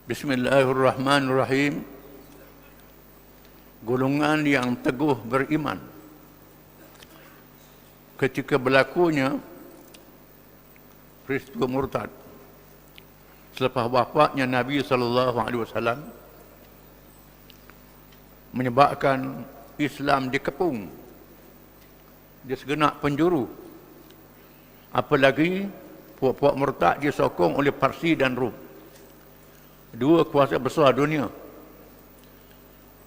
Bismillahirrahmanirrahim. Golongan yang teguh beriman ketika berlakunya peristiwa murtad selepas wafatnya Nabi SAW menyebabkan Islam dikepung di segenap penjuru, apalagi puak-puak murtad disokong oleh Parsi dan Rom, dua kuasa besar dunia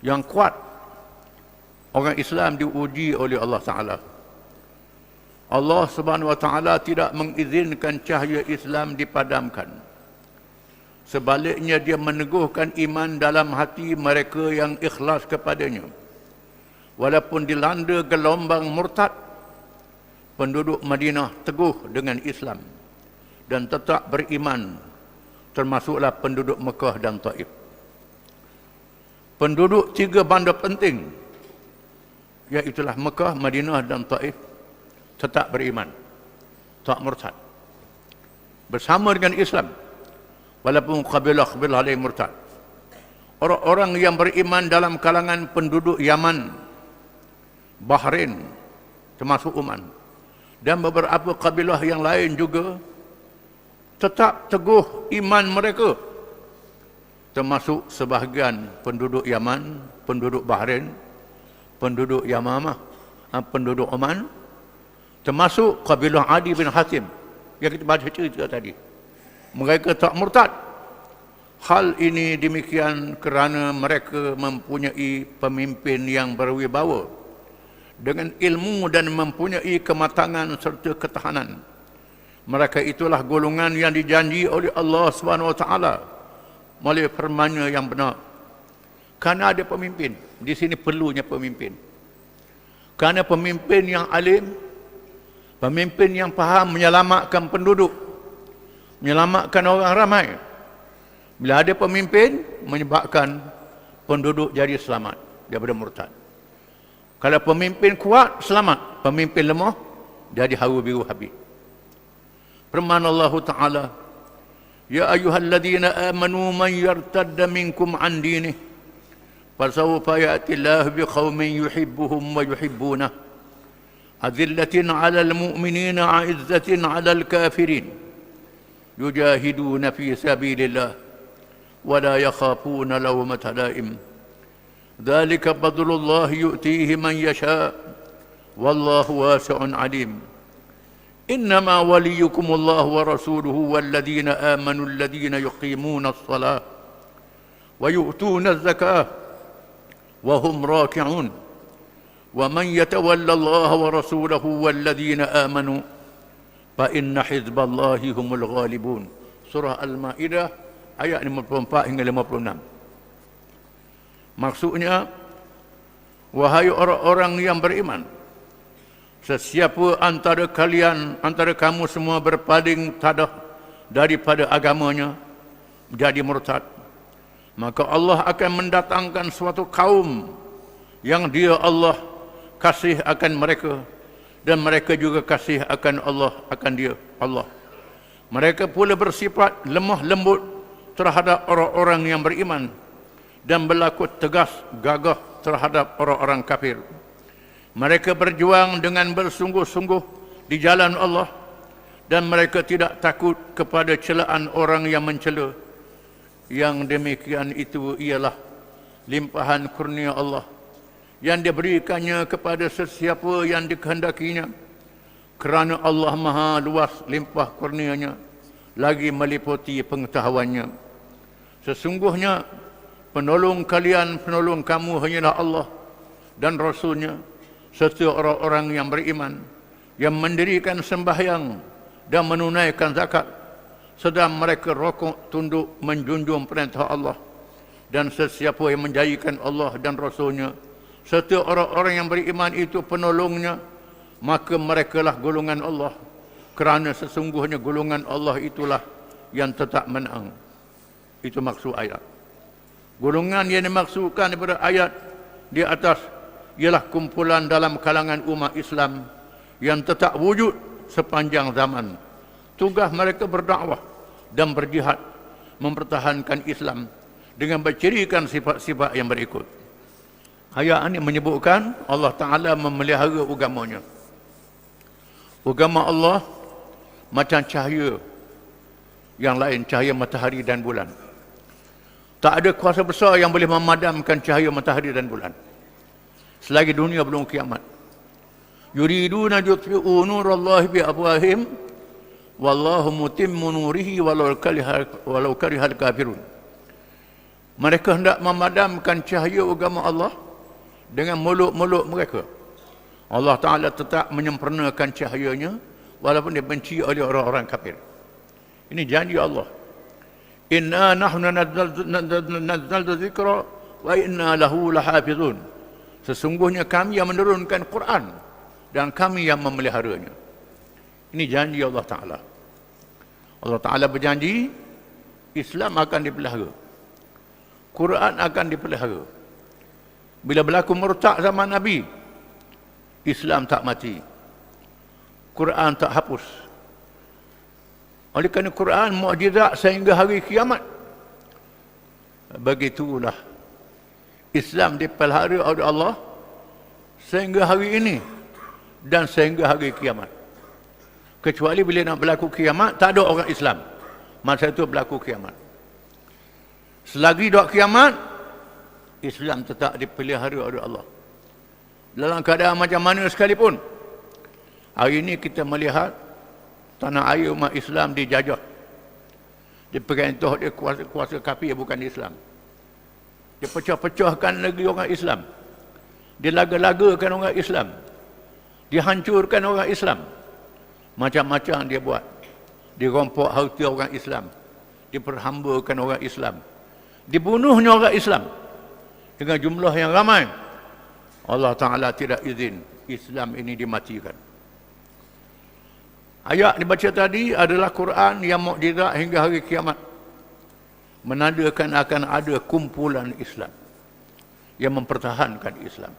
yang kuat. Orang Islam diuji oleh Allah Ta'ala. Allah Subhanahu Wa Ta'ala tidak mengizinkan cahaya Islam dipadamkan. Sebaliknya dia meneguhkan iman dalam hati mereka yang ikhlas kepadanya. Walaupun dilanda gelombang murtad, penduduk Madinah teguh dengan Islam dan tetap beriman, termasuklah penduduk Mekah dan Taif. Penduduk tiga bandar penting, iaitulah Mekah, Madinah dan Taif, tetap beriman, tak murtad bersama dengan Islam, walaupun kabilah-kabilah lain murtad. Orang-orang yang beriman dalam kalangan penduduk Yaman, Bahrain, termasuk Oman, dan beberapa kabilah yang lain juga tetap teguh iman mereka, termasuk sebahagian penduduk Yaman, penduduk Bahrain, penduduk Yamamah, penduduk Oman, termasuk kabilah Adi bin Hatim yang kita baca cerita tadi. Mereka tak murtad. Hal ini demikian kerana mereka mempunyai pemimpin yang berwibawa dengan ilmu dan mempunyai kematangan serta ketahanan. Mereka itulah golongan yang dijanji oleh Allah SWT melalui firman-Nya yang benar. Karena ada pemimpin, di sini perlunya pemimpin. Karena pemimpin yang alim, pemimpin yang faham menyelamatkan penduduk, menyelamatkan orang ramai. Bila ada pemimpin, menyebabkan penduduk jadi selamat daripada murtad. Kalau pemimpin kuat, selamat. Pemimpin lemah, jadi hawa biru habis. Firman Allah Ta'ala, Ya ayyuhalladzina amanu man yartadda minkum an dinih fasawfa ya'ti Allah biqaumin yuhibbuhum wa yuhibbunah azillatin 'alal mu'minina 'izzatin 'alal kafirin yujahiduna fi sabilillah wa la yakhafuna lawmata laim dzalika fadlullah yu'tihi man yasha wallahu wasi'un 'alim. إنما وليكم الله ورسوله والذين آمنوا الذين يقيمون الصلاة ويؤتون الزكاة وهم راكعون ومن يتولى الله ورسوله والذين آمنوا فإن حزب الله هم الغالبون. Surah Al-Ma'idah ayat 54 hingga 56. Maksudnya, wahai orang-orang yang beriman, sesiapa antara kalian, antara kamu semua berpaling tadah daripada agamanya, menjadi murtad, maka Allah akan mendatangkan suatu kaum yang dia Allah kasih akan mereka, dan mereka juga kasih akan Allah, akan dia Allah. Mereka pula bersifat lemah lembut terhadap orang-orang yang beriman dan berlaku tegas gagah terhadap orang-orang kafir. Mereka berjuang dengan bersungguh-sungguh di jalan Allah, dan mereka tidak takut kepada celaan orang yang mencela. Yang demikian itu ialah limpahan kurnia Allah yang diberikannya kepada sesiapa yang dikehendakinya, kerana Allah Maha luas limpah kurnianya, lagi meliputi pengetahuannya. Sesungguhnya penolong kalian, penolong kamu hanyalah Allah dan Rasul-Nya, serta orang-orang yang beriman, yang mendirikan sembahyang dan menunaikan zakat, sedang mereka rukuk tunduk menjunjung perintah Allah. Dan sesiapa yang menjadikan Allah dan Rasul-Nya serta orang-orang yang beriman itu penolongnya, maka merekalah golongan Allah, kerana sesungguhnya golongan Allah itulah yang tetap menang. Itu maksud ayat. Golongan yang dimaksudkan daripada ayat di atas ialah kumpulan dalam kalangan umat Islam yang tetap wujud sepanjang zaman. Tugas mereka berdakwah dan berjihad mempertahankan Islam dengan bercirikan sifat-sifat yang berikut. Ayat ini menyebutkan Allah Ta'ala memelihara agamanya. Agama Allah macam cahaya yang lain, cahaya matahari dan bulan. Tak ada kuasa besar yang boleh memadamkan cahaya matahari dan bulan selagi dunia belum kiamat. Yuriduna yutfi'u nurallahi bi afwahihim wallahu mutimmu nurihi walau karihal kafirun. Mereka hendak memadamkan cahaya agama Allah dengan mulut-mulut mereka. Allah Ta'ala tetap menyempurnakan cahayanya walaupun dibenci oleh orang-orang kafir. Ini janji Allah. Inna nahnu nazzalna dzikra wa inna lahu lahafizun. Sesungguhnya kami yang menurunkan Quran dan kami yang memeliharanya. Ini janji Allah Ta'ala. Allah Ta'ala berjanji Islam akan dipelihara, Quran akan dipelihara. Bila berlaku murtad zaman Nabi, Islam tak mati, Quran tak hapus. Oleh kerana Quran mukjizat sehingga hari kiamat. Begitulah Islam dipelihara oleh Allah sehingga hari ini dan sehingga hari kiamat. Kecuali bila nak berlaku kiamat, tak ada orang Islam. Masa itu berlaku kiamat. Selagi dok kiamat, Islam tetap dipelihara oleh Allah. Dalam keadaan macam mana sekalipun. Hari ini kita melihat tanah air umat Islam dijajah. Diperintah oleh kuasa kafir bukan Islam. Dipecah-pecahkan negeri orang Islam. Dilaga-lagakan orang Islam. Dihancurkan orang Islam. Macam-macam dia buat. Dirompok harta orang Islam. Diperhambakan orang Islam. Dibunuhnya orang Islam dengan jumlah yang ramai. Allah Ta'ala tidak izin Islam ini dimatikan. Ayat dibaca tadi adalah Quran yang mukjizat hingga hari kiamat, menandakan akan ada kumpulan Islam yang mempertahankan Islam.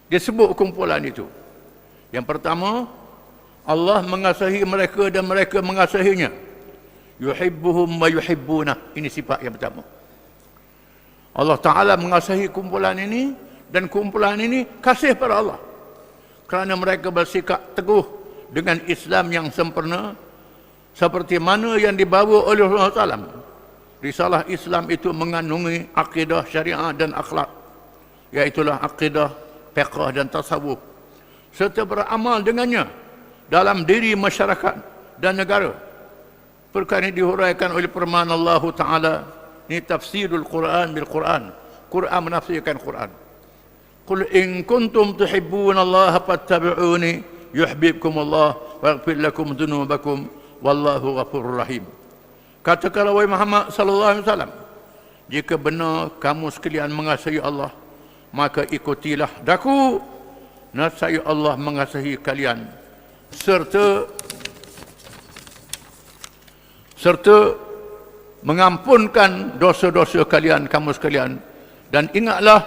Dia sebut kumpulan itu. Yang pertama, Allah mengasihi mereka dan mereka mengasihinya. Yuhibbuhum wa yuhibbuna. Ini sifat yang pertama. Allah Ta'ala mengasihi kumpulan ini dan kumpulan ini kasih pada Allah kerana mereka bersikap teguh dengan Islam yang sempurna seperti mana yang dibawa oleh Rasulullah SAW. Risalah Islam itu mengandungi akidah, syariat dan akhlak, iaitulah akidah, fiqh dan tasawuf, serta beramal dengannya dalam diri masyarakat dan negara. Perkara ini dihuraikan oleh firman Allah Ta'ala. Ini tafsirul Quran bil Quran. Quran menafsirkan Quran. Qul in kuntum tuhibbuna Allah fattabi'uni yuhibbukum Allah wa yaghfir lakum dhunubakum wallahu ghafurur rahim. Katakanlah wahai Muhammad sallallahu alaihi wasallam, jika benar kamu sekalian mengasihi Allah, maka ikutilah daku, nescaya Allah mengasihi kalian serta mengampunkan dosa-dosa kalian, kamu sekalian. Dan ingatlah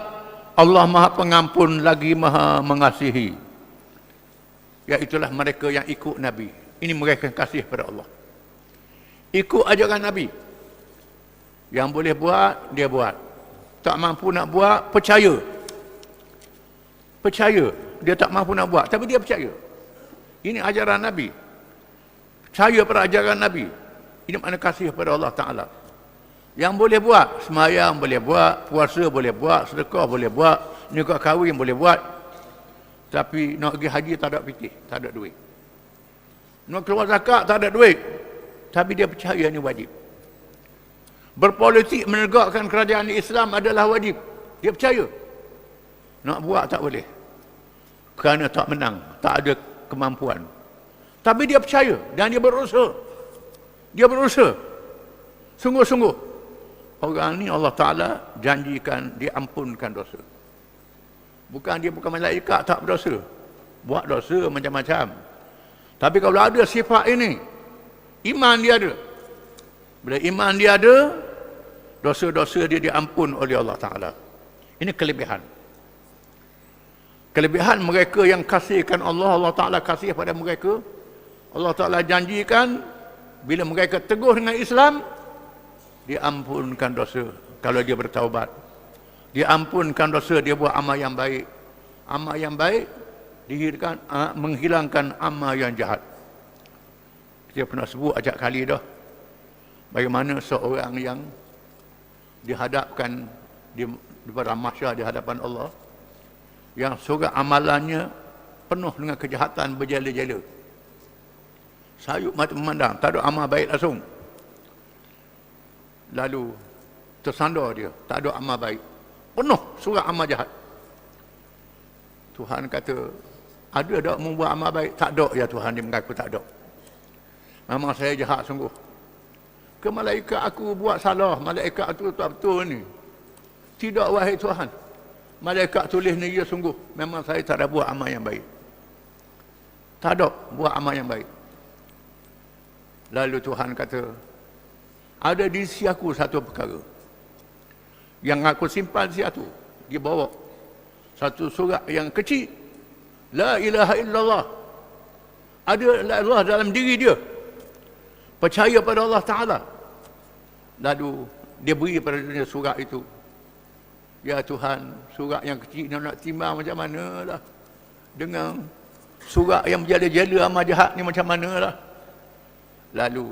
Allah Maha Pengampun lagi Maha Mengasihi. Iaitulah mereka yang ikut Nabi. Ini mereka yang kasih pada Allah. Ikut ajaran Nabi. Yang boleh buat, dia buat. Tak mampu nak buat, percaya. Percaya. Dia tak mampu nak buat, tapi dia percaya. Ini ajaran Nabi. Percaya pada ajaran Nabi. Ini makna kasih pada Allah Ta'ala. Yang boleh buat, semayang boleh buat, puasa boleh buat, sedekah boleh buat, nikah kahwin boleh buat. Tapi nak pergi haji tak ada pitih, tak ada duit. Nak keluar zakat tak ada duit. Tapi dia percaya ini wajib. Berpolitik menegakkan kerajaan Islam adalah wajib. Dia percaya. Nak buat tak boleh. Kerana tak menang, tak ada kemampuan. Tapi dia percaya dan dia berusaha. Dia berusaha. Sungguh-sungguh. Orang ni Allah Ta'ala janjikan diampunkan dosa. Dia bukan malaikat tak berdosa. Buat dosa macam-macam. Tapi kalau ada sifat ini, iman dia ada. Bila iman dia ada, dosa-dosa dia diampun oleh Allah Ta'ala. Ini kelebihan. Kelebihan mereka yang kasihkan Allah, Allah Ta'ala kasih pada mereka. Allah Ta'ala janjikan bila mereka teguh dengan Islam, diampunkan dosa kalau dia bertaubat. Diampunkan dosa dia buat amal yang baik. Amal yang baik menghilangkan amal yang jahat. Kita pernah sebut ajak kali dah. Bagaimana seorang yang dihadapkan di pada mahsyar di hadapan Allah, yang seorang amalannya penuh dengan kejahatan berjela-jela. Sayup mata memandang, tak ada amal baik langsung. Lalu tersandar dia, tak ada amal baik. Penuh surat amal jahat. Tuhan kata, ada tak membuat amal baik? Tak ada ya Tuhan, dia mengaku tak ada. Memang saya jahat sungguh. Ke malaikat aku buat salah, malaikat tu tak betul ni. Tidak wahai Tuhan. Malaikat tulis ni ya sungguh, memang saya tak ada buat amal yang baik. Tak ada buat amal yang baik. Lalu Tuhan kata, ada di sisi aku satu perkara yang aku simpan satu, dia bawa satu surat yang kecil, la ilaha illallah, ada Allah dalam diri dia, percaya pada Allah Ta'ala. Lalu dia beri pada dunia surat itu. Ya Tuhan, surat yang kecil nak timbang macam mana lah dengan surat yang berjala-jala amal jahat ni, macam mana lah. Lalu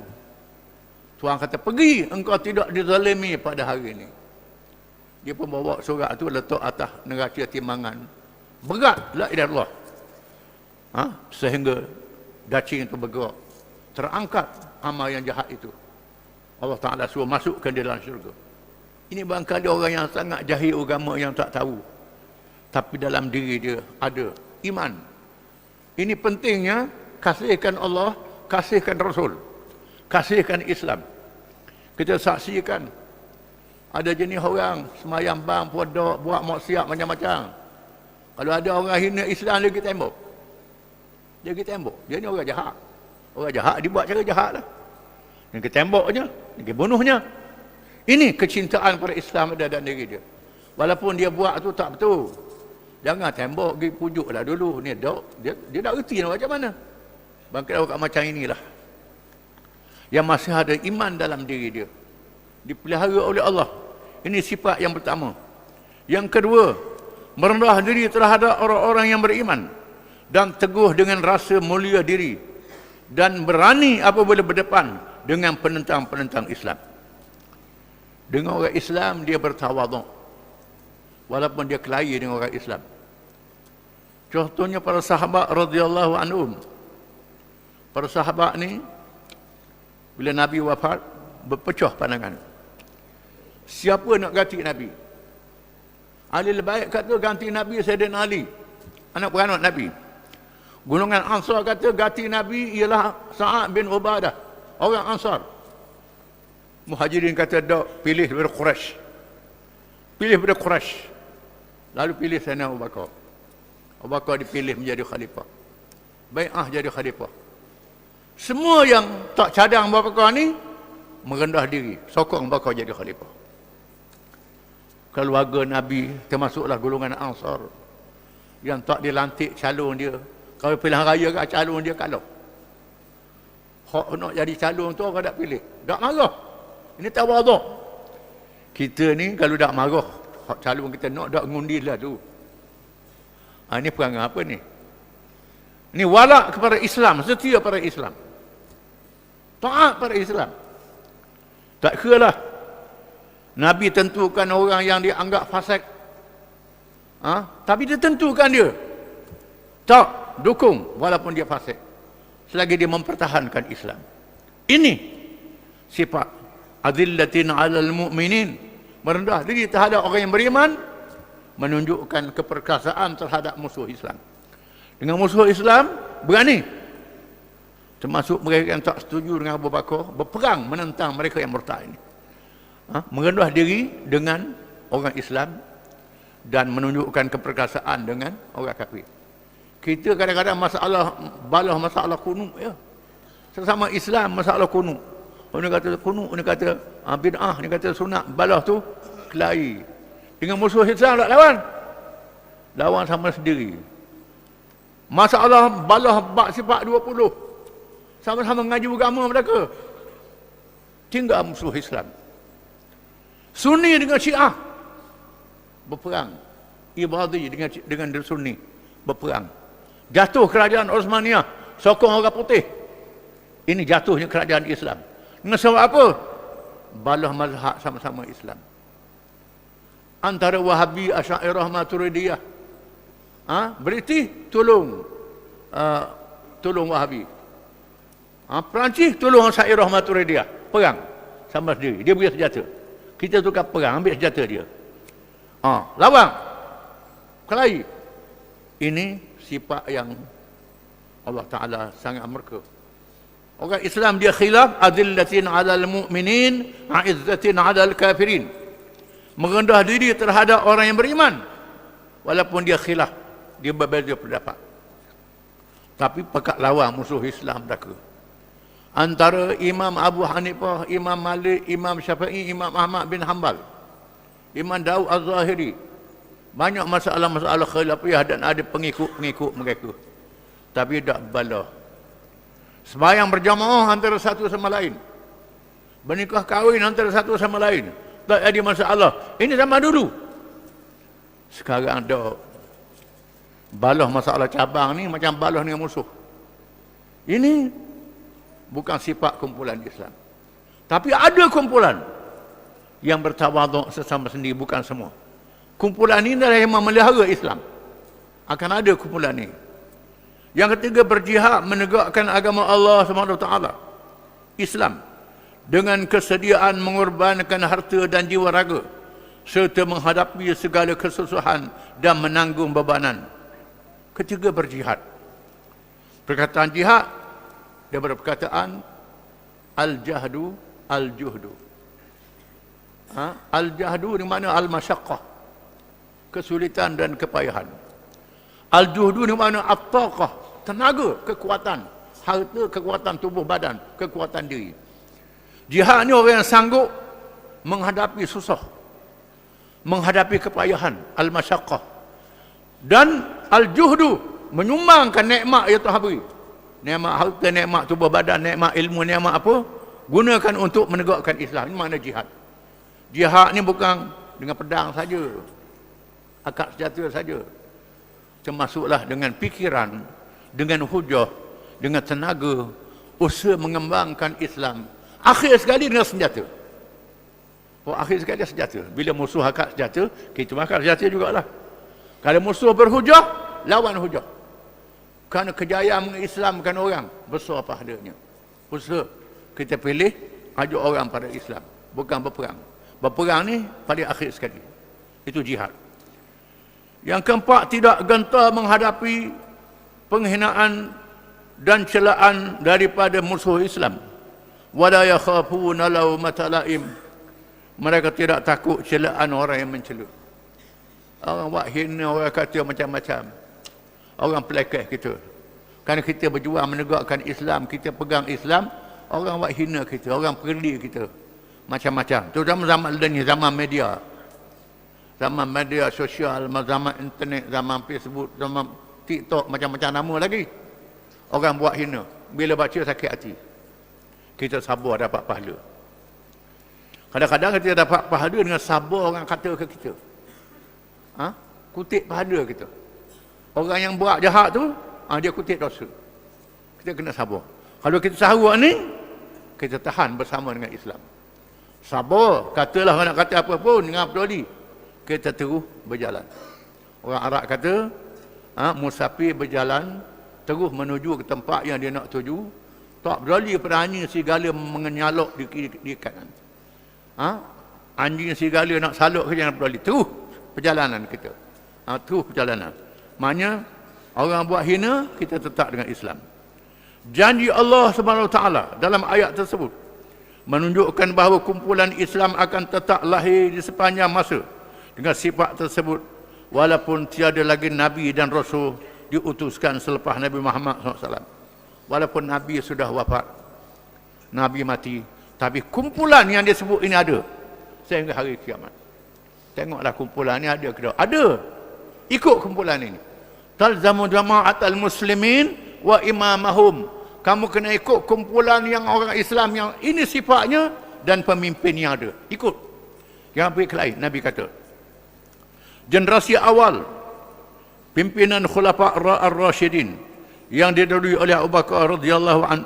Tuhan kata, pergi, engkau tidak dizalimi pada hari ini. Dia pun bawa surat tu letak atas neraca timbangan. Berat la ilaha illallah. Sehingga dacing itu bergerak. Terangkat amal yang jahat itu. Allah Ta'ala suruh masukkan dia dalam syurga. Ini barangkali orang yang sangat jahil agama yang tak tahu. Tapi dalam diri dia ada iman. Ini pentingnya kasihkan Allah, kasihkan Rasul, kasihkan Islam. Kita saksikan ada jenis orang semayang bang, puasa, buat maksiat macam-macam. Kalau ada orang hina Islam, dia pergi tembok. Dia pergi tembok. Dia ni orang jahat. Orang jahat dibuat cara jahat lah. Dia pergi temboknya, dia pergi bunuhnya. Ini kecintaan pada Islam ada dalam diri dia. Walaupun dia buat tu tak betul. Jangan tembok, pergi pujuk lah dulu. Ni dia tak reti nak macam mana. Bangkit orang macam inilah. Yang masih ada iman dalam diri dia. Dipelihara oleh Allah. Ini sifat yang pertama. Yang kedua, merendah diri terhadap orang-orang yang beriman. Dan teguh dengan rasa mulia diri. Dan berani apabila berdepan dengan penentang-penentang Islam. Dengan orang Islam, dia bertawaduk. Walaupun dia kelahi dengan orang Islam. Contohnya para sahabat radhiyallahu anhum. Para sahabat ni, bila Nabi wafat, berpecah pandangan. Siapa nak ganti Nabi? Ali Al-Baik kata ganti Nabi Sayyidina Ali, anak beranak Nabi. Golongan Ansar kata ganti Nabi ialah Sa'ad bin Ubadah, orang Ansar. Muhajirin kata tak, pilih daripada Quraisy. Pilih daripada Quraisy. Lalu pilih Sayyidina Abu Bakar. Abu Bakar dipilih menjadi khalifah. Bai'ah jadi khalifah. Semua yang tak cadang Abu Bakar ni merendah diri, sokong Abu Bakar jadi khalifah. Keluarga Nabi termasuklah golongan Ansar yang tak dilantik calon dia. Kalau pilihan raya kat calon dia kalah. Hak nak jadi calon tu orang tak pilih. Tak marah. Ini tawaduk. Kita ni kalau tak marah, hak calon kita nak tak ngundi lah tu. Ini perangai apa ni? Ini walak kepada Islam, setia pada Islam. Taat pada Islam. Tak kira lah. Nabi tentukan orang yang dianggap fasik. Tapi dia tentukan dia. Tak, dukung walaupun dia fasik. Selagi dia mempertahankan Islam. Ini sifat adillatin 'alal mu'minin. Merendah diri terhadap orang yang beriman, menunjukkan keperkasaan terhadap musuh Islam. Dengan musuh Islam, berani. Termasuk mereka yang tak setuju dengan Abu Bakar, berperang menentang mereka yang murtad ini. Merendah diri dengan orang Islam dan menunjukkan keperkasaan dengan orang kafir. Kita kadang-kadang masalah balah masalah kunut ya. Sesama Islam masalah kunut. Orang kata kunut, orang kata bid'ah, orang kata sunat, balah tu kelahi. Dengan musuh Islam tak lawan. Lawan sama sendiri. Masalah balah bab sifat 20. Sama-sama mengaji agama mereka. Tinggal musuh Islam. Sunni dengan Syiah berperang. Ibadi dengan Sunni berperang. Jatuh kerajaan Osmaniyah, sokong orang putih. Ini jatuhnya kerajaan Islam. Dengan sebab apa? Balah mazhab sama-sama Islam. Antara Wahabi, Asy'ariyah, Maturidiyah. British tolong Wahabi. Perancis tolong Asy'ariyah, Maturidiyah. Perang sama sendiri. Dia beri senjata. Kita tukar perang, ambil senjata dia. Lawan. Kelahi. Ini sifat yang Allah Ta'ala sangat murka. Orang Islam dia khilaf, adillatin 'alal mu'minin, 'izzatin 'alal kafirin. Merendah diri terhadap orang yang beriman walaupun dia khilaf, dia berbeza pendapat. Tapi pekat lawan musuh Islam mereka. Antara Imam Abu Hanifah, Imam Malik, Imam Syafi'i, Imam Ahmad bin Hanbal, Imam Daud Az-Zahiri, banyak masalah-masalah khilafiyah dan ada pengikut-pengikut mereka. Tapi tak bala. Sembahyang berjamaah antara satu sama lain. Bernikah kahwin antara satu sama lain. Tak ada masalah. Ini zaman dulu. Sekarang ada balah masalah cabang ni macam balah dengan musuh. Ini bukan sifat kumpulan Islam. Tapi ada kumpulan yang bertawaduk sesama sendiri, bukan semua. Kumpulan ini adalah yang memelihara Islam. Akan ada kumpulan ini. Yang ketiga, berjihad menegakkan agama Allah SWT, Islam, dengan kesediaan mengorbankan harta dan jiwa raga, serta menghadapi segala kesusahan dan menanggung bebanan. Ketiga, berjihad. Perkataan jihad daripada perkataan al-jahdu, al-juhdu. Al-jahdu di mana al-masyaqqah, kesulitan dan kepayahan. Al-juhdu di mana at-taqah, tenaga, kekuatan, harta, kekuatan tubuh badan, kekuatan diri. Jihad ni orang yang sanggup menghadapi susah, menghadapi kepayahan, al-masyaqqah. Dan al-juhdu, menyumbangkan nikmat yang Tuhan beri. Nikmat harta, nikmat tubuh badan, nikmat ilmu, nikmat apa? Gunakan untuk menegakkan Islam. Ini makna jihad. Jihad ni bukan dengan pedang saja, akad senjata saja. Termasuklah dengan fikiran, dengan hujah, dengan tenaga, usaha mengembangkan Islam. Akhir sekali dengan senjata. Akhir sekali senjata. Bila musuh akad senjata, kita makan senjata jugalah. Kalau musuh berhujah, lawan hujah. Kerana kejayaan mengislamkan orang, besar pahalanya. Usaha kita pilih, ajak orang pada Islam, bukan berperang. Berperang ni pada akhir sekali. Itu jihad. Yang keempat, tidak gentar menghadapi penghinaan dan celaan daripada musuh Islam. Wala yakhafuna laumata laim. Mereka tidak takut celaan orang yang mencela. Orang buat hina, orang kata macam-macam. Orang pelekeh kita. Kerana kita berjuang menegakkan Islam, kita pegang Islam, orang buat hina kita, orang perli kita. Macam-macam. Terutama zaman ni, zaman media. Zaman media sosial, zaman internet, zaman Facebook, zaman TikTok, macam-macam nama lagi. Orang buat hina. Bila baca sakit hati. Kita sabar dapat pahala. Kadang-kadang kita dapat pahala dengan sabar orang kata ke kita. Kutip pahala kita. Orang yang buat jahat tu, dia kutip dosa. Kita kena sabar. Kalau kita sahabat ni, kita tahan bersama dengan Islam. Sabar. Katalah nak kata apa pun, dengan peduli. Kita terus berjalan. Orang Arab kata, musafir berjalan terus menuju ke tempat yang dia nak tuju, tak berani pada anjing serigala menyalok di kanan. Anjing serigala nak salok ke jangan berani. Terus perjalanan kita. Terus perjalanan. Maknanya orang buat hina, kita tetap dengan Islam. Janji Allah SWT dalam ayat tersebut menunjukkan bahawa kumpulan Islam akan tetap lahir di sepanjang masa dengan sifat tersebut, walaupun tiada lagi Nabi dan Rasul diutuskan selepas Nabi Muhammad SAW. Walaupun Nabi sudah wafat, Nabi mati, tapi kumpulan yang disebut ini ada sehingga hari kiamat. Tengoklah kumpulan ini ada ke tak? Ada. Ikut kumpulan ini. Talzamu jama'atal muslimin wa imamahum. Kamu kena ikut kumpulan yang orang Islam yang ini sifatnya dan pemimpin yang ada. Ikut. Yang baik lain, Nabi kata. Generasi awal, pimpinan khulafa ar-rasyidin yang didahului oleh Abu Bakar radhiyallahu an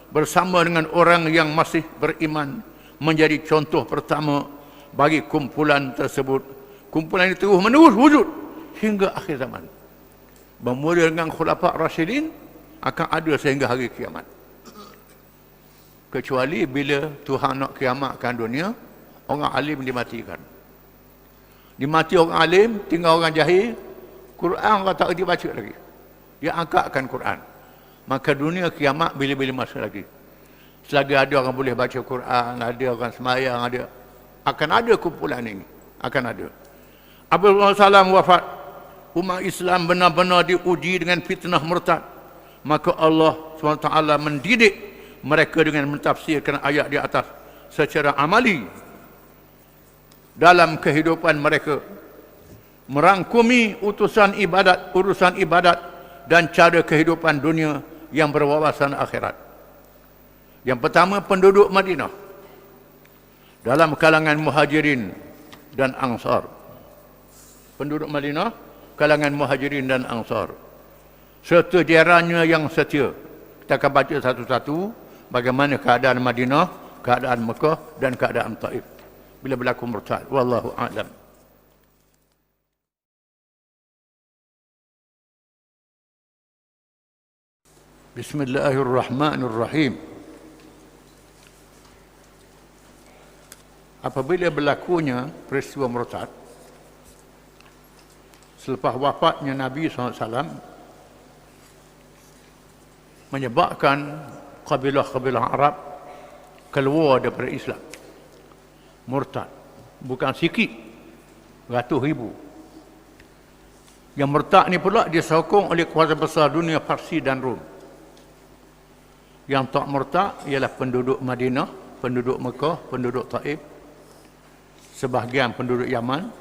bersama dengan orang yang masih beriman menjadi contoh pertama bagi kumpulan tersebut. Kumpulan itu terus menerus wujud hingga akhir zaman. Bermula dengan khulafa ar-rasyidin akan ada sehingga hari kiamat. Kecuali bila Tuhan nak kiamatkan dunia, orang alim dimatikan. Dimati orang alim, tinggal orang jahil, Quran orang tak kerti baca lagi. Dia angkatkan Quran. Maka dunia kiamat bila-bila masa lagi. Selagi ada orang boleh baca Quran, ada orang semayang, akan ada kumpulan ini. Akan ada. Apabila Salam wafat, umat Islam benar-benar diuji dengan fitnah murtad. Maka Allah SWT mendidik mereka dengan mentafsirkan ayat di atas secara amali dalam kehidupan mereka, merangkumi urusan ibadat dan cara kehidupan dunia yang berwawasan akhirat. Yang pertama, penduduk Madinah dalam kalangan Muhajirin dan Ansar. Penduduk Madinah, kalangan Muhajirin dan Ansar, serta jirannya yang setia. Kita akan baca satu-satu bagaimana keadaan Madinah, keadaan Mekah dan keadaan Taif bila berlaku murtad. Wallahu a'lam. Bismillahirrahmanirrahim. Apabila berlakunya peristiwa murtad, selepas wafatnya Nabi SAW, menyebabkan kabilah-kabilah Arab keluar daripada Islam. Murtad. Bukan sikit, ratus ribu. Yang murtad ni pula disokong oleh kuasa besar dunia Parsi dan Rom. Yang tak murtad ialah penduduk Madinah, penduduk Mekah, penduduk Taif, sebahagian penduduk Yaman,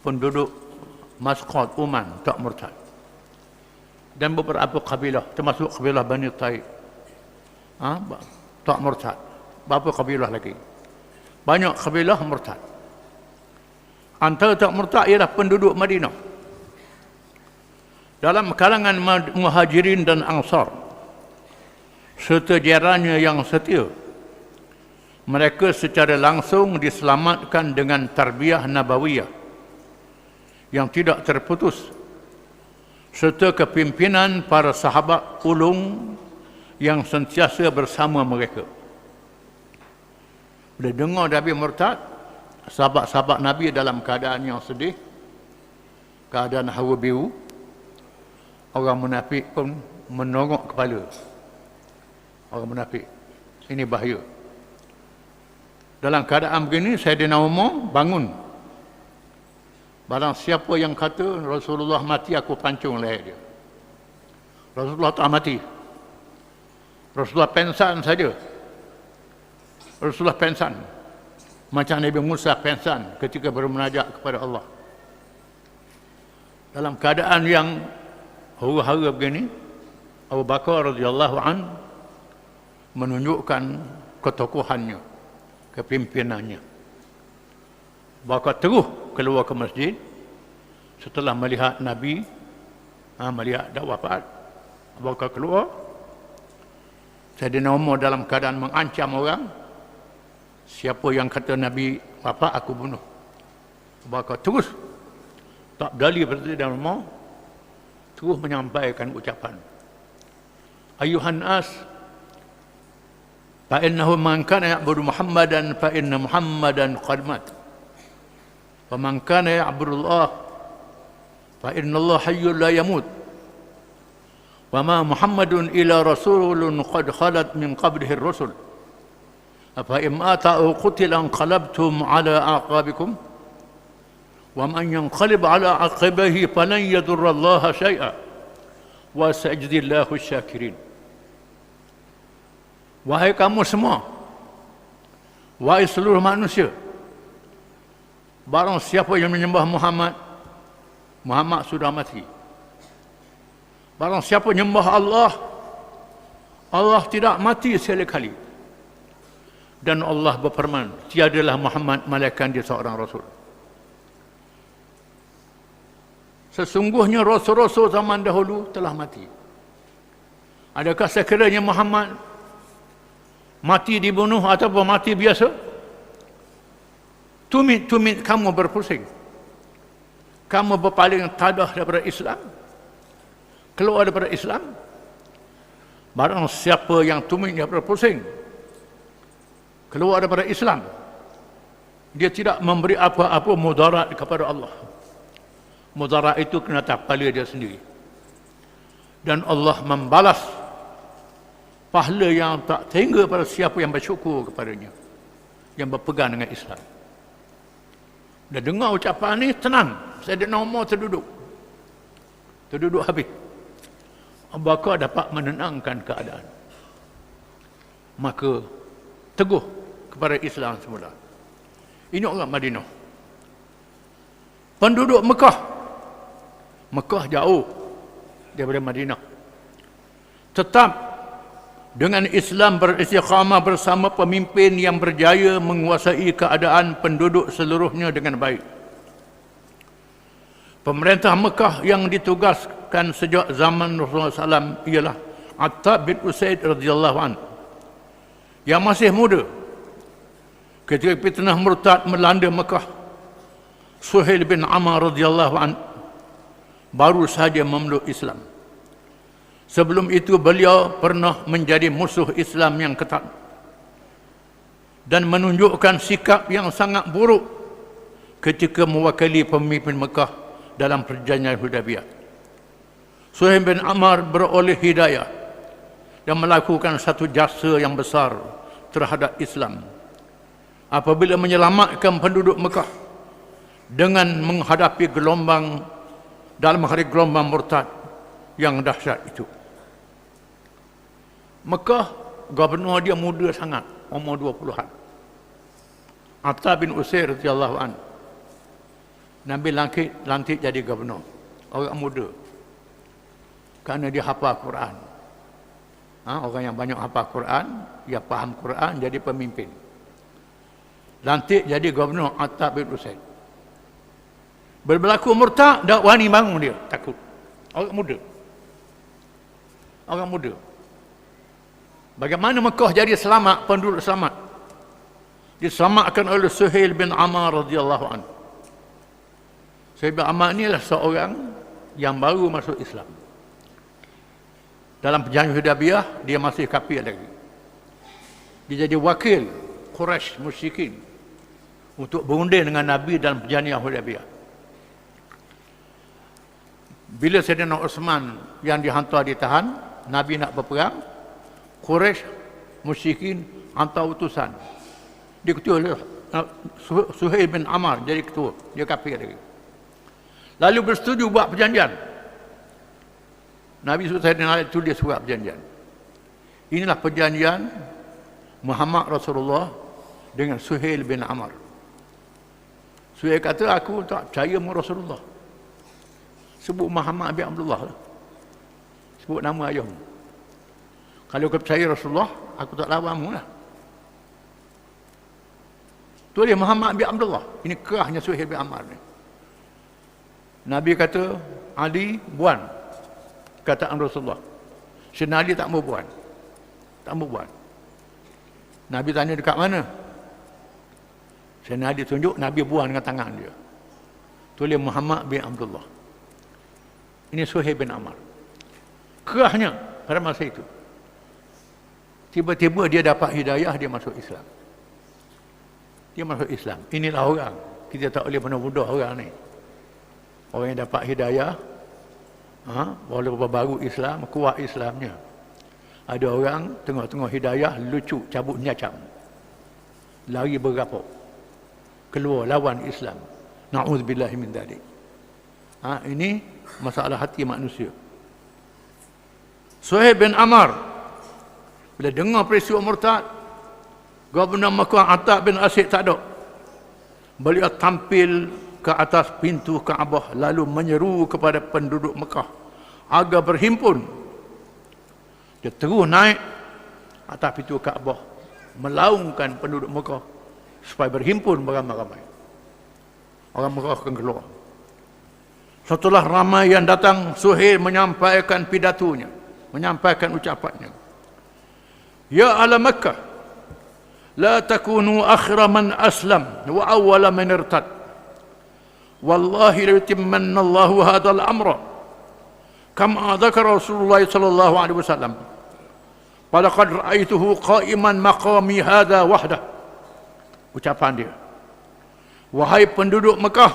penduduk Masqat, Oman, tak murtad. Dan beberapa kabilah, termasuk kabilah Bani Taif, tak murtad. Berapa kabilah lagi? Banyak kabilah murtad. Antara tak murtad ialah penduduk Madinah. Dalam kalangan Muhajirin dan Ansar, serta jirannya yang setia, mereka secara langsung diselamatkan dengan tarbiyah nabawiyah yang tidak terputus, serta kepimpinan para sahabat ulung yang sentiasa bersama mereka. Bila dengar Nabi murtad, sahabat-sahabat Nabi dalam keadaan yang sedih, keadaan hawa biru. Orang munafik pun menongok kepala. Orang munafik. Ini bahaya. Dalam keadaan begini, Sayyidina Umar bangun. Barang siapa yang kata Rasulullah mati, aku pancung leher dia. Rasulullah tak mati. Rasulullah pensan saja. Rasulullah pensan. Macam Nabi Musa pensan ketika bermunajat kepada Allah. Dalam keadaan yang huru-hara begini, Abu Bakar radhiyallahu an menunjukkan ketokohannya, kepimpinannya. Bakar terus keluar ke masjid setelah melihat Nabi, melihat dah wafat. Bakar keluar. Sayyidina Umar dalam keadaan mengancam orang, siapa yang kata Nabi wafat, aku bunuh. Bakar terus tak berdali berhenti dalam rumah, terus menyampaikan ucapan, ayuhan nas, fa innahu man kana ya'budu Muhammadan fa inna Muhammadan qad mat, wa man kana ya'budu Allah fa inna Allah hayyun la yamut, wa ma Muhammadun illa rasulun qad khalat min qablihi ar-rusul, afa in mata aw qutila anqalabtum ala aqabikum, wa man yanqalib ala aqibihi falan yadurra Allah syai'a wa sayajzillahu syakirin. Wahai kamu semua, wahai seluruh manusia, barang siapa yang menyembah Muhammad, Muhammad sudah mati. Barang siapa menyembah Allah, Allah tidak mati sekali-kali. Dan Allah berfirman, tiadalah Muhammad melainkan dia seorang Rasul. Sesungguhnya Rasul-Rasul zaman dahulu telah mati. Adakah sekiranya Muhammad mati dibunuh ataupun mati biasa? Tumit kamu berpusing. Kamu berpaling tadah daripada Islam. Keluar daripada Islam. Barang siapa yang tumitnya berpusing, keluar daripada Islam, dia tidak memberi apa-apa mudarat kepada Allah. Mudarat itu kena atas kepala dia sendiri. Dan Allah membalas pahala yang tak terhingga pada siapa yang bersyukur kepadanya, yang berpegang dengan Islam. Dan dengar ucapan ni, tenang. Sayyidina Umar terduduk habis. Abu Bakar dapat menenangkan keadaan. Maka teguh kepada Islam semula. Ini orang Madinah. Penduduk Mekah jauh daripada Madinah. Tetap dengan Islam beristiqamah bersama pemimpin yang berjaya menguasai keadaan penduduk seluruhnya dengan baik. Pemerintah Mekah yang ditugaskan sejak zaman Rasulullah SAW ialah Attab bin Usaid radhiyallahu anhu, yang masih muda ketika fitnah murtad melanda Mekah. Suhail bin Amr radhiyallahu anhu baru saja memeluk Islam. Sebelum itu beliau pernah menjadi musuh Islam yang ketat dan menunjukkan sikap yang sangat buruk ketika mewakili pemimpin Mekah dalam perjanjian Hudaybiyah. Suhail bin Amr beroleh hidayah dan melakukan satu jasa yang besar terhadap Islam apabila menyelamatkan penduduk Mekah dengan menghadapi gelombang murtad yang dahsyat itu. Mekah, gubernur dia muda sangat, umur 20-an. Attab bin Usaid radhiyallahu anhu. Nabi lantik jadi gubernur. Orang muda. Kerana dia hafal Quran. Orang yang banyak hafal Quran, dia faham Quran, jadi pemimpin. Lantik jadi gubernur Attab bin Usaid. Berlaku murtad, dak wani bangun dia, takut. Orang muda. Bagaimana Mekah jadi selamat, penduduk selamat? Diselamatkan oleh Suhail bin Amr radhiyallahu anhu. Suhail bin Amr ni adalah seorang yang baru masuk Islam. Dalam perjanjian Hudaybiyah, dia masih kafir lagi. Dia jadi wakil Quraisy musyrikin untuk berunding dengan Nabi dalam perjanjian Hudaybiyah. Bila Sayyidina Uthman yang dihantar ditahan, Nabi nak berperang, Quraisy musyrikin hantar utusan. Dia ketua Suhail bin Amr jadi ketua, dia kafir lagi. Lalu bersetuju buat perjanjian. Nabi SAW tulis surat perjanjian. Inilah perjanjian Muhammad Rasulullah dengan Suhail bin Amr. Suhail kata, aku tak percaya dengan Rasulullah. Sebut Muhammad bin Abdullah. Sebut nama ayahmu. Kalau kau percaya Rasulullah, aku tak lawanmu lah. Tu dia Muhammad bin Abdullah. Ini kerahnya Suhail bin Amr ni. Nabi kata, Ali buan kataan Rasulullah. Sayyidina Ali tak mau buan. Nabi tanya dekat mana? Sayyidina Ali tunjuk, Nabi buan dengan tangan dia. Tulis Muhammad bin Abdullah. Ini Suhail bin Amr. Kerahnya pada masa itu. Tiba-tiba dia dapat hidayah, dia masuk Islam. Inilah orang. Kita tak boleh mudah orang ni. Orang yang dapat hidayah, walaupun baru Islam, kuat Islamnya. Ada orang tengah-tengah hidayah, lucu, cabut nyacam. Lari bergapuk. Keluar lawan Islam. Na'udzubillahi min dzalik. Ini masalah hati manusia. Suhail bin Amr bila dengar peristiwa murtad, Gubernur Mekah Attab bin Usaid tak ada. Beliau tampil ke atas pintu Kaabah lalu menyeru kepada penduduk Mekah agar berhimpun. Dia terus naik atas pintu Kaabah melaungkan penduduk Mekah supaya berhimpun beramai-ramai. Orang Mekah akan keluar. Setelah ramai yang datang, Suhail menyampaikan pidatonya, menyampaikan ucapannya. Ya ahla Makkah, la takunu akhira man aslam wa awwala man irtad. Wallahi la yutimmanna Allahu hadzal amra kama dzakara Rasulullah sallallahu alaihi wasallam. Walaqad ra'aituhu qa'iman maqami hadza wahdah. Ucapan dia. Wahai penduduk Mekah,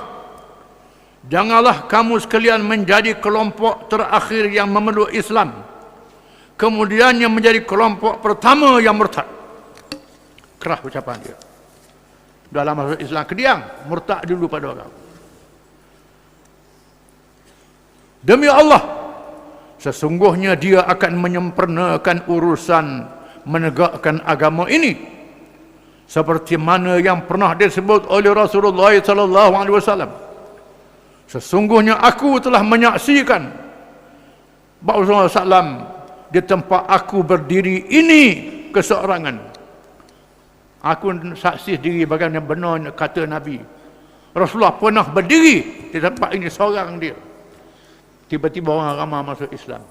janganlah kamu sekalian menjadi kelompok terakhir yang memeluk Islam, kemudiannya menjadi kelompok pertama yang murtad. Keras ucapan dia. Dalam masuk Islam kediang, murtad dulu pada orang. Demi Allah, sesungguhnya dia akan menyempurnakan urusan menegakkan agama ini seperti mana yang pernah disebut oleh Rasulullah sallallahu alaihi wasallam. Sesungguhnya aku telah menyaksikan Rasulullah sallam di tempat aku berdiri ini keseorangan. Aku saksi diri bagaimana benar kata Nabi. Rasulullah pernah berdiri di tempat ini seorang dia. Tiba-tiba orang ramai masuk Islam.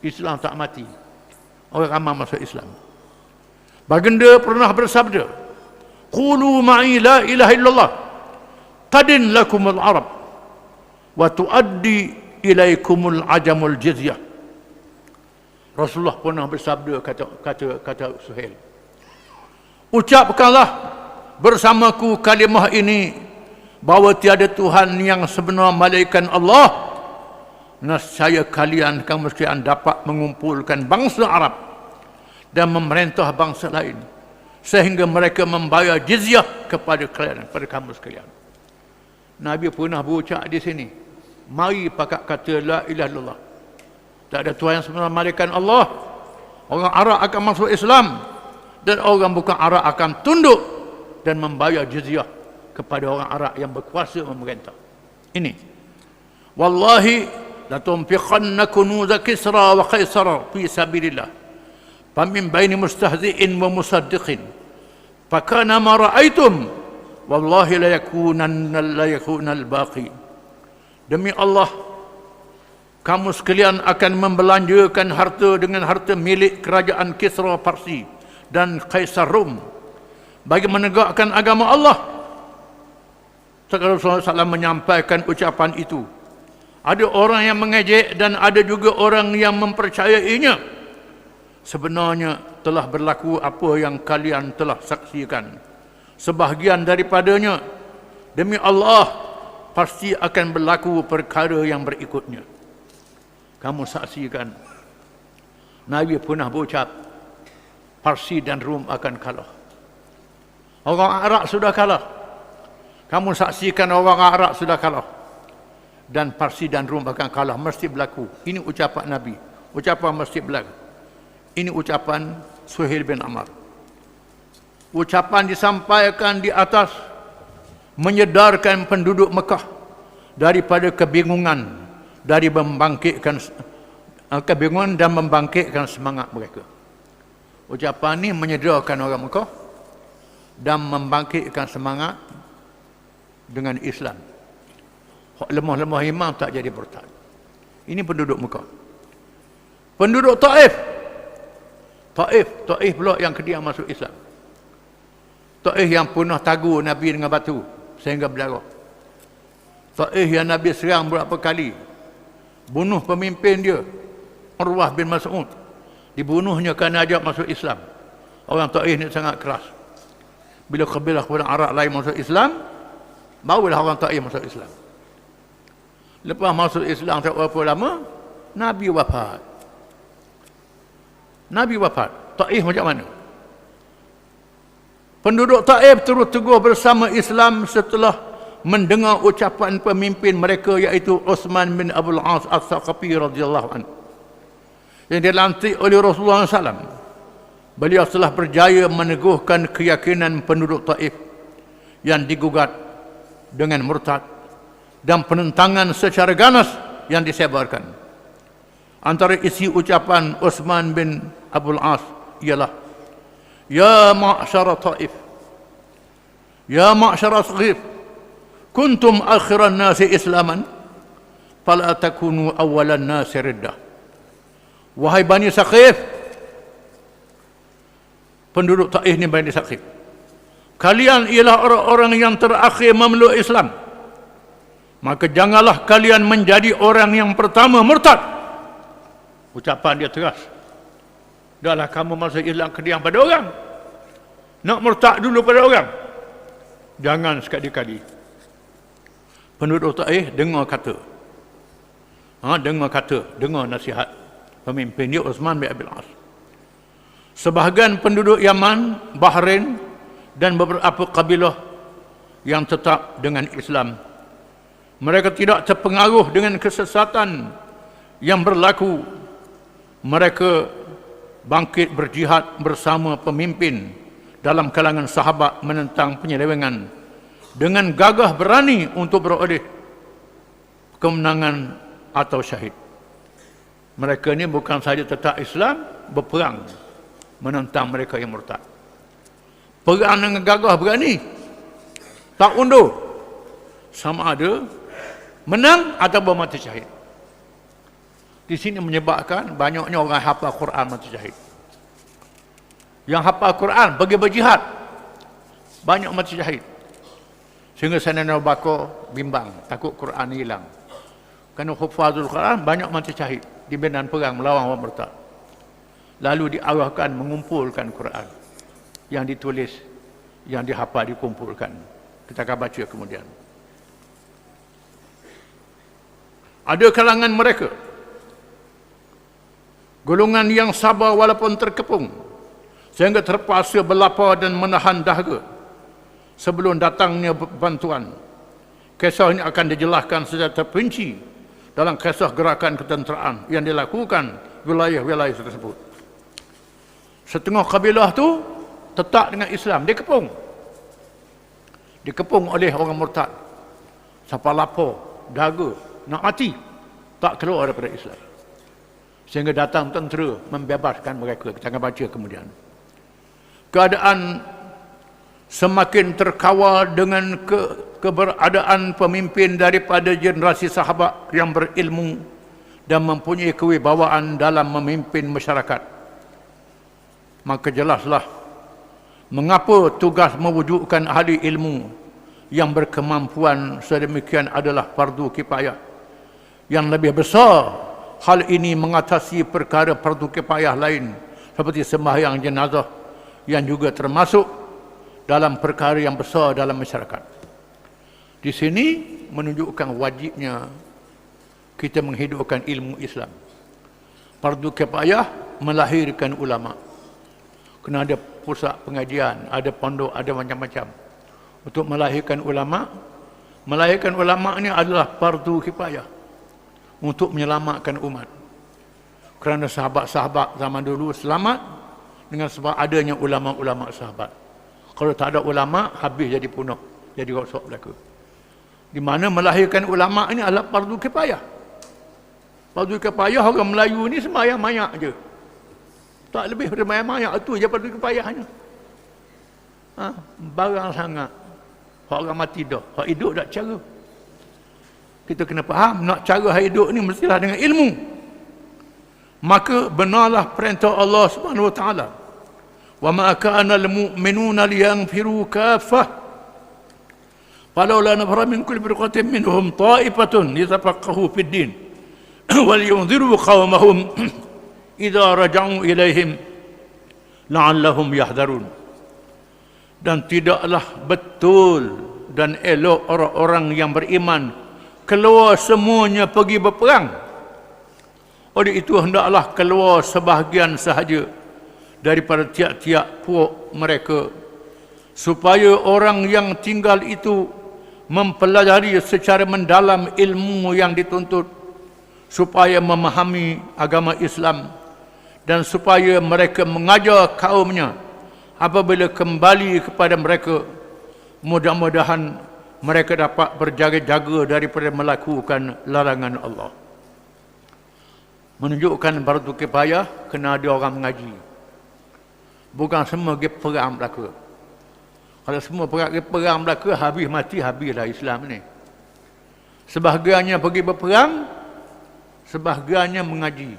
Islam tak mati. Orang ramai masuk Islam. Baginda pernah bersabda, Qulu ma'i la ilaha illallah tadin lakumul arab wa tuaddi ilaikumul ajamul jizyah. Rasulullah pernah bersabda, kata Suhail, ucapkanlah bersamaku kalimah ini bahawa tiada Tuhan yang sebenar melainkan Allah. Nescaya kalian kamu sekalian dapat mengumpulkan bangsa Arab dan memerintah bangsa lain sehingga mereka membayar jizyah kepada kalian, kepada kamu sekalian. Nabi pernah berucap di sini, mari pakat kata la ilaha illallah. Tak ada Tuhan yang sebenar melainkan Allah. Orang Arab akan masuk Islam dan orang bukan Arab akan tunduk dan membayar jizyah kepada orang Arab yang berkuasa memerintah. Ini. Wallahi la tunfiqanna kunuz Kisra wa Qaisar fi sabilillah. Famin baini mustahzi'in wa musaddiqin. Fakana ma ra'aitum wallahi la yakunanna al-baqi. Demi Allah, kamu sekalian akan membelanjakan harta dengan harta milik kerajaan Kisra Parsi dan Kaisar Rom bagi menegakkan agama Allah. Sekarang Rasulullah SAW menyampaikan ucapan itu. Ada orang yang mengejek dan ada juga orang yang mempercayainya. Sebenarnya telah berlaku apa yang kalian telah saksikan. Sebahagian daripadanya, demi Allah, pasti akan berlaku perkara yang berikutnya. Kamu saksikan, Nabi pernah berucap, Parsi dan Rom akan kalah. Orang Arab sudah kalah. Kamu saksikan orang Arab sudah kalah. Dan Parsi dan Rom akan kalah. Mesti berlaku. Ini ucapan Nabi. Ucapan mesti berlaku. Ini ucapan Suhail bin Amr. Ucapan disampaikan di atas menyedarkan penduduk Mekah daripada kebingungan, dari membangkitkan kebingungan dan membangkitkan semangat mereka. Ucapan ini menyedarkan orang Mekah dan membangkitkan semangat dengan Islam. Lemah-lemah iman tak jadi murtad. Ini penduduk Mekah. Penduduk Taif pula yang kediam masuk Islam. Taif yang pernah tagur Nabi dengan batu sehingga berdarah. Taif yang Nabi serang berapa kali. Bunuh pemimpin dia, Urwah bin Mas'ud. Dibunuhnya kerana ajak masuk Islam. Orang Taif ni sangat keras. Bila kabilah Arab lain masuk Islam, barulah orang Taif masuk Islam. Lepas masuk Islam tak berapa lama, Nabi wafat. Taif macam mana? Penduduk Taif terus teguh bersama Islam setelah mendengar ucapan pemimpin mereka, iaitu Uthman bin Abdul As As-Saqafi radhiyallahu anhu, yang dilantik oleh Rasulullah SAW. Beliau telah berjaya meneguhkan keyakinan penduduk Taif yang digugat dengan murtad dan penentangan secara ganas yang disebarkan. Antara isi ucapan Uthman bin Abdul As ialah, Ya ma'syara Taif, ya ma'syara Thaqif, kuntum akhiran nasi islaman, fala takunu awalan nasi riddah. Wahai Bani Thaqif, penduduk Taif ni Bani Thaqif, kalian ialah orang-orang yang terakhir memeluk Islam, maka janganlah kalian menjadi orang yang pertama murtad. Ucapan dia tegas. Dahlah kamu masuk Islam kediam pada orang, nak murtad dulu pada orang. Jangan sekali-kali. Penduduk Taif dengar kata, dengar nasihat pemimpin dia Uthman bin Abil As. Sebahagian penduduk Yaman, Bahrain dan beberapa kabilah yang tetap dengan Islam, mereka tidak terpengaruh dengan kesesatan yang berlaku. Mereka bangkit berjihad bersama pemimpin dalam kalangan sahabat menentang penyelewengan dengan gagah berani untuk beroleh kemenangan atau syahid. Mereka ni bukan sahaja tetap Islam, berperang menentang mereka yang murtad. Perang dengan gagah berani, tak undur, sama ada menang atau mati syahid. Di sini menyebabkan banyaknya orang hafal Quran mati syahid. Yang hafal Quran pergi berjihad, banyak mati syahid. Sehingga Sayyidina Abu Bakar bimbang, takut Quran hilang. Kerana hufazul Quran banyak mati syahid di medan perang melawan orang murtad. Lalu diarahkan mengumpulkan Quran yang ditulis, yang dihafal, dikumpulkan. Kita akan baca kemudian. Ada kalangan mereka, golongan yang sabar walaupun terkepung, sehingga terpaksa berlapar dan menahan dahaga sebelum datangnya bantuan. Kisah ini akan dijelaskan secara terperinci dalam kisah gerakan ketenteraan yang dilakukan wilayah-wilayah tersebut. Setengah kabilah tu tetap dengan Islam, dikepung oleh orang murtad, sampai lapar, dahaga, nak mati, tak keluar daripada Islam. Sehingga datang tentera membebaskan mereka. Kita akan baca kemudian. Keadaan semakin terkawal dengan keberadaan pemimpin daripada generasi sahabat yang berilmu dan mempunyai kewibawaan dalam memimpin masyarakat. Maka jelaslah mengapa tugas mewujudkan ahli ilmu yang berkemampuan sedemikian adalah fardu kifayah. Yang lebih besar hal ini mengatasi perkara fardu kifayah lain seperti sembahyang jenazah yang juga termasuk dalam perkara yang besar dalam masyarakat. Di sini menunjukkan wajibnya kita menghidupkan ilmu Islam. Fardu kifayah melahirkan ulama. Kena ada pusat pengajian, ada pondok, ada macam-macam. Untuk melahirkan ulama ini adalah fardu kifayah untuk menyelamatkan umat. Kerana sahabat-sahabat zaman dulu selamat dengan sebab adanya ulama-ulama sahabat. Kalau tak ada ulama, habis jadi punah, jadi rosak belaka. Di mana melahirkan ulama ini adalah fardu kifayah. Fardu kifayah orang Melayu ni sembahyang mayak je. Tak lebih daripada mayak tu je fardu kifayahnya. Barang sangat. Hak orang mati dah, hak hidup tak cara. Kita kena faham, nak cara hidup ni mestilah dengan ilmu. Maka benarlah perintah Allah Subhanahu wa taala. Wa ma kana al mu'minuna liyanfiru kaffah. Falaula nafara min kulli firqatin minhum ta'ifatun yatafaqahu fid din wal yunziru qaumahum idza raja'u ilaihim la'allahum yahdharun. Dan tidaklah betul dan elok orang-orang yang beriman keluar semuanya pergi berperang. Oleh itu hendaklah keluar sebahagian sahaja daripada tiap-tiap puak mereka, supaya orang yang tinggal itu mempelajari secara mendalam ilmu yang dituntut, supaya memahami agama Islam, dan supaya mereka mengajar kaumnya apabila kembali kepada mereka. Mudah-mudahan mereka dapat berjaga-jaga daripada melakukan larangan Allah. Menunjukkan fardu kifayah kena ada orang mengaji. Bukan semua pergi perang belaka. Kalau semua pergi perang belaka, habislah Islam ni. Sebahagiannya pergi berperang, sebahagiannya mengaji,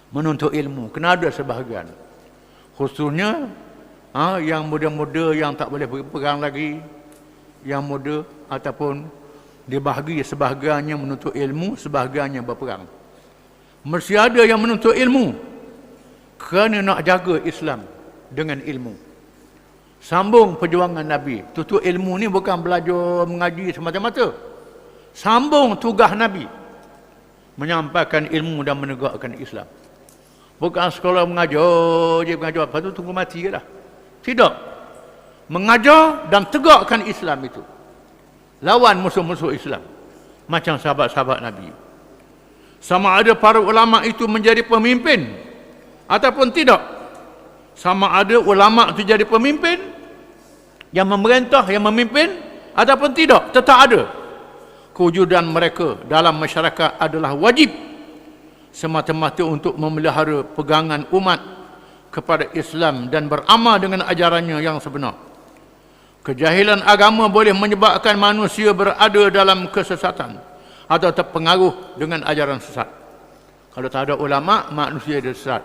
menuntut ilmu. Kena ada sebahagian. Khususnya yang muda-muda yang tak boleh pergi perang lagi, yang muda ataupun dibahagi sebahagiannya menuntut ilmu, sebahagiannya berperang. Mesti ada yang menuntut ilmu kerana nak jaga Islam dengan ilmu. Sambung perjuangan Nabi. Tutup ilmu ni bukan belajar mengaji semata-mata. Sambung tugas Nabi menyampaikan ilmu dan menegakkan Islam. Bukan sekolah mengajar je, mengajar lepas tu tunggu mati je lah. Tidak. Mengajar dan tegakkan Islam itu. Lawan musuh-musuh Islam. Macam sahabat-sahabat Nabi. Sama ada para ulama itu menjadi pemimpin ataupun tidak. Sama ada ulama itu jadi pemimpin, yang memerintah, yang memimpin, ataupun tidak. Tetap ada. Kewujudan mereka dalam masyarakat adalah wajib semata-mata untuk memelihara pegangan umat kepada Islam dan beramal dengan ajarannya yang sebenar. Kejahilan agama boleh menyebabkan manusia berada dalam kesesatan atau terpengaruh dengan ajaran sesat. Kalau tak ada ulama, manusia dia sesat.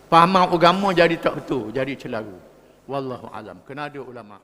Faham agama jadi tak betul, jadi celaru. Wallahu alam. Kena ada ulama.